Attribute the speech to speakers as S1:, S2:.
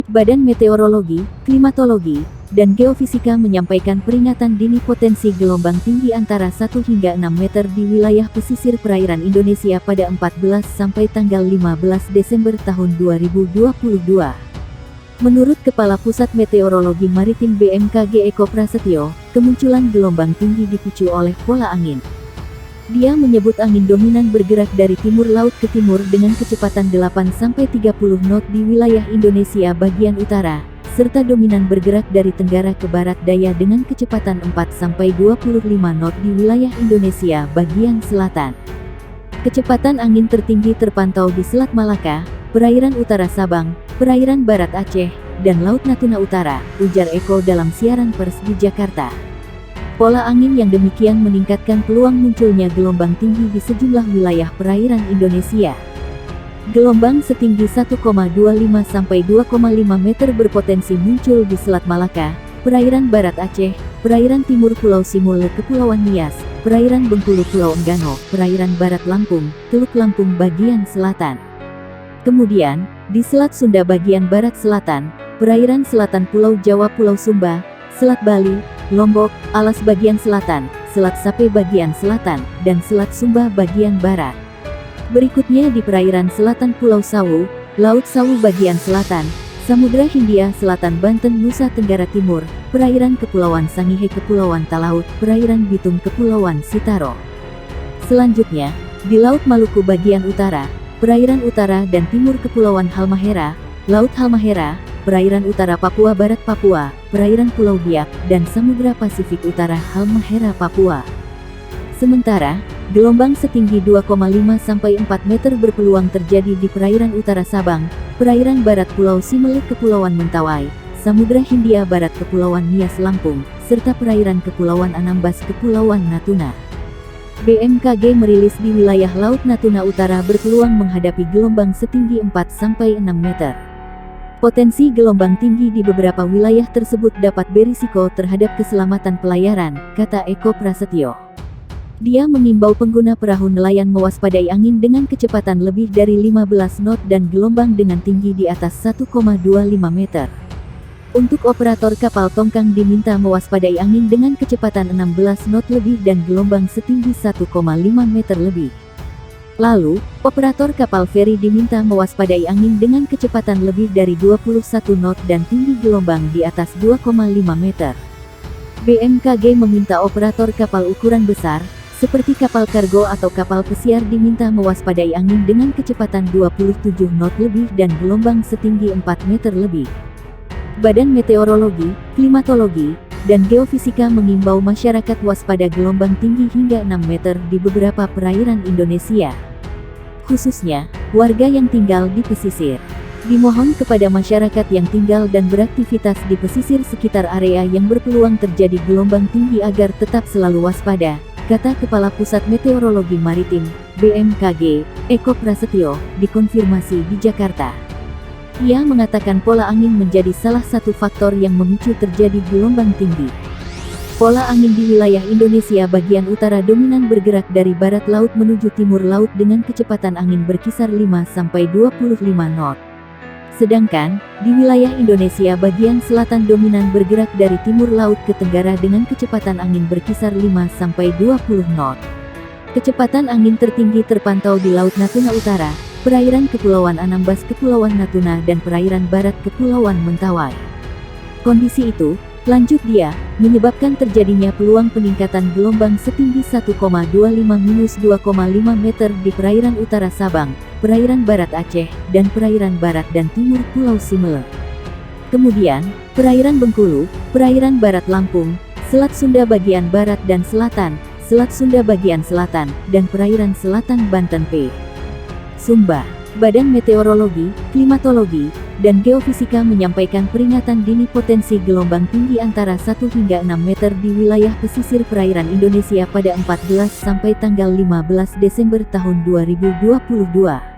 S1: Badan Meteorologi, Klimatologi, dan Geofisika menyampaikan peringatan dini potensi gelombang tinggi antara 1 hingga 6 meter di wilayah pesisir perairan Indonesia pada 14 sampai tanggal 15 Desember tahun 2022. Menurut Kepala Pusat Meteorologi Maritim BMKG Eko Prasetyo, kemunculan gelombang tinggi dipicu oleh pola angin. Dia menyebut angin dominan bergerak dari timur laut ke timur dengan kecepatan 8-30 knot di wilayah Indonesia bagian utara, serta dominan bergerak dari tenggara ke barat daya dengan kecepatan 4-25 knot di wilayah Indonesia bagian selatan. Kecepatan angin tertinggi terpantau di Selat Malaka, perairan utara Sabang, perairan barat Aceh, dan Laut Natuna Utara, ujar Eko dalam siaran pers di Jakarta. Pola angin yang demikian meningkatkan peluang munculnya gelombang tinggi di sejumlah wilayah perairan Indonesia. Gelombang setinggi 1,25 sampai 2,5 meter berpotensi muncul di Selat Malaka, perairan barat Aceh, perairan timur Pulau Simule Kepulauan Nias, perairan Bengkulu Pulau Enggano, perairan barat Lampung, Teluk Lampung bagian selatan. Kemudian, di Selat Sunda bagian barat selatan, perairan selatan Pulau Jawa Pulau Sumba, Selat Bali, Lombok, Alas bagian selatan, Selat Sape bagian selatan, dan Selat Sumba bagian barat. Berikutnya di perairan selatan Pulau Sawu, Laut Sawu bagian selatan, Samudra Hindia Selatan Banten Nusa Tenggara Timur, perairan Kepulauan Sangihe Kepulauan Talaut, perairan Bitung Kepulauan Sitaro. Selanjutnya, di Laut Maluku bagian utara, perairan utara dan timur Kepulauan Halmahera, Laut Halmahera, perairan utara Papua Barat Papua, perairan Pulau Biak, dan Samudra Pasifik Utara Halmahera Papua. Sementara, gelombang setinggi 2,5 sampai 4 meter berpeluang terjadi di perairan utara Sabang, perairan barat Pulau Simele Kepulauan Mentawai, Samudra Hindia Barat Kepulauan Nias Lampung, serta perairan Kepulauan Anambas Kepulauan Natuna. BMKG merilis di wilayah Laut Natuna Utara berpeluang menghadapi gelombang setinggi 4 sampai 6 meter. Potensi gelombang tinggi di beberapa wilayah tersebut dapat berisiko terhadap keselamatan pelayaran, kata Eko Prasetyo. Dia mengimbau pengguna perahu nelayan mewaspadai angin dengan kecepatan lebih dari 15 knot dan gelombang dengan tinggi di atas 1,25 meter. Untuk operator kapal tongkang diminta mewaspadai angin dengan kecepatan 16 knot lebih dan gelombang setinggi 1,5 meter lebih. Lalu, operator kapal feri diminta mewaspadai angin dengan kecepatan lebih dari 21 knot dan tinggi gelombang di atas 2,5 meter. BMKG meminta operator kapal ukuran besar, seperti kapal kargo atau kapal pesiar diminta mewaspadai angin dengan kecepatan 27 knot lebih dan gelombang setinggi 4 meter lebih. Badan Meteorologi, Klimatologi, dan Geofisika mengimbau masyarakat waspada gelombang tinggi hingga 6 meter di beberapa perairan Indonesia. Khususnya, warga yang tinggal di pesisir. Dimohon kepada masyarakat yang tinggal dan beraktivitas di pesisir sekitar area yang berpeluang terjadi gelombang tinggi agar tetap selalu waspada, kata Kepala Pusat Meteorologi Maritim, BMKG, Eko Prasetyo, dikonfirmasi di Jakarta. Ia mengatakan pola angin menjadi salah satu faktor yang memicu terjadi gelombang tinggi. Pola angin di wilayah Indonesia bagian utara dominan bergerak dari barat laut menuju timur laut dengan kecepatan angin berkisar 5-25 knot. Sedangkan, di wilayah Indonesia bagian selatan dominan bergerak dari timur laut ke tenggara dengan kecepatan angin berkisar 5-20 knot. Kecepatan angin tertinggi terpantau di Laut Natuna Utara, perairan Kepulauan Anambas Kepulauan Natuna dan perairan barat Kepulauan Mentawai. Kondisi itu, lanjut dia, menyebabkan terjadinya peluang peningkatan gelombang setinggi 1,25-2,5 meter di perairan utara Sabang, perairan barat Aceh, dan perairan barat dan timur Pulau Simele. Kemudian, perairan Bengkulu, perairan barat Lampung, Selat Sunda bagian barat dan selatan, Selat Sunda bagian selatan, dan perairan selatan Banten P. Sumba. Badan Meteorologi, Klimatologi, dan Geofisika menyampaikan peringatan dini potensi gelombang tinggi antara 1 hingga 6 meter di wilayah pesisir perairan Indonesia pada 14 sampai tanggal 15 Desember tahun 2022.